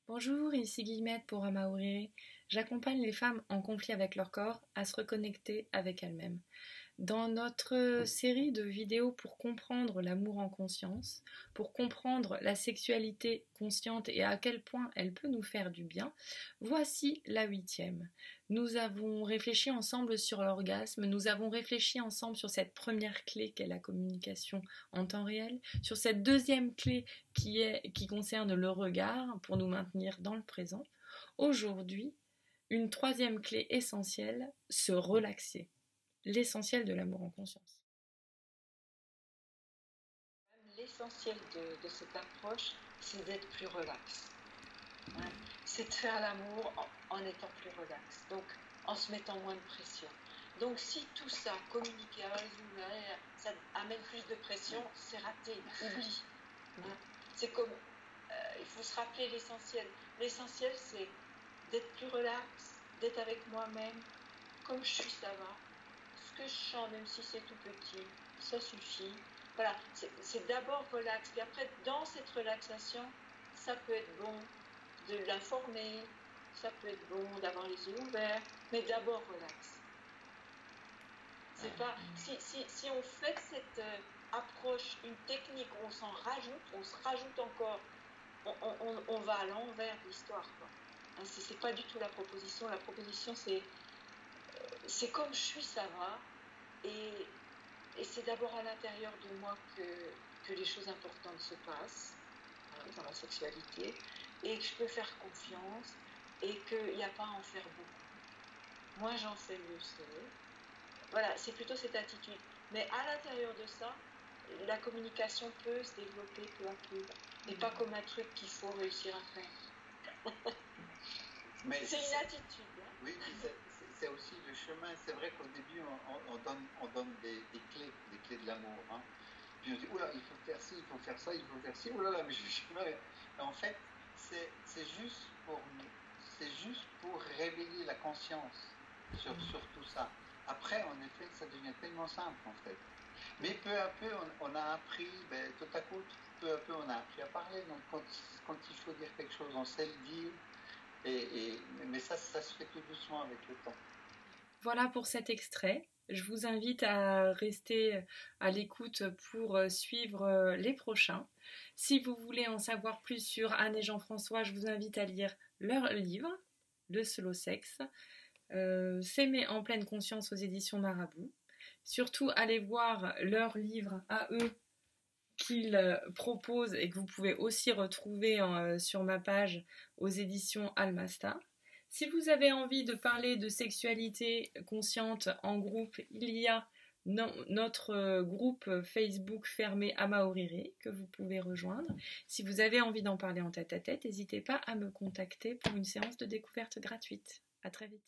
Bonjour, ici Guillemette pour Amaoré. J'accompagne les femmes en conflit avec leur corps à se reconnecter avec elles-mêmes. Dans notre série de vidéos pour comprendre l'amour en conscience, pour comprendre la sexualité consciente et à quel point elle peut nous faire du bien, voici la 8e. Nous avons réfléchi ensemble sur l'orgasme, nous avons réfléchi ensemble sur cette première clé qu'est la communication en temps réel, sur cette deuxième clé qui concerne le regard pour nous maintenir dans le présent. Aujourd'hui, une troisième clé essentielle, se relaxer. L'essentiel de l'amour en conscience. L'essentiel de cette approche, c'est d'être plus relax. Hein? C'est de faire l'amour en étant plus relax, donc en se mettant moins de pression. Donc si tout ça, communiquer, ça amène plus de pression, c'est raté, oublie. Hein? C'est comme, il faut se rappeler l'essentiel. L'essentiel, c'est d'être plus relax, d'être avec moi-même, comme je suis, ça va. Ce que je sens, même si c'est tout petit, ça suffit. Voilà, c'est d'abord relax. Puis après, dans cette relaxation, ça peut être bon de l'informer, ça peut être bon d'avoir les yeux ouverts, mais d'abord relax. C'est pas, si on fait cette approche, une technique, on s'en rajoute, on se rajoute encore, on va à l'envers de l'histoire. Hein, c'est pas du tout la proposition. La proposition, c'est comme je suis, ça va. Et c'est d'abord à l'intérieur de moi que les choses importantes se passent, dans la sexualité, et que je peux faire confiance, et qu'il n'y a pas à en faire beaucoup. Moins j'en fais, mieux c'est. Voilà, c'est plutôt cette attitude. Mais à l'intérieur de ça, la communication peut se développer peu à peu, et pas comme un truc qu'il faut réussir à faire. Mais c'est une attitude. Hein. Oui, c'est aussi le chemin. C'est vrai qu'au début, on donne des clés de l'amour. Hein. Puis on dit, oula, il faut faire ci, il faut faire ça, il faut faire ci, oula, mais je sais pas. En fait, c'est juste pour réveiller la conscience sur tout ça. Après, en effet, ça devient tellement simple, en fait. Mais peu à peu, on a appris, tout à coup, peu à peu, on a appris à parler. Donc, quand il faut dire quelque chose, on sait le dire. Mais ça se fait tout doucement avec le temps. Voilà pour cet extrait. Je vous invite à rester à l'écoute pour suivre les prochains. Si vous voulez en savoir plus sur Anne et Jean-François, je vous invite à lire leur livre, Le Slow Sex, S'aimer en pleine conscience aux éditions Marabout. Surtout, allez voir leur livre à eux qu'ils proposent et que vous pouvez aussi retrouver sur ma page aux éditions Almasta. Si vous avez envie de parler de sexualité consciente en groupe, il y a notre groupe Facebook fermé Amaorire que vous pouvez rejoindre. Si vous avez envie d'en parler en tête-à-tête, n'hésitez pas à me contacter pour une séance de découverte gratuite. À très vite.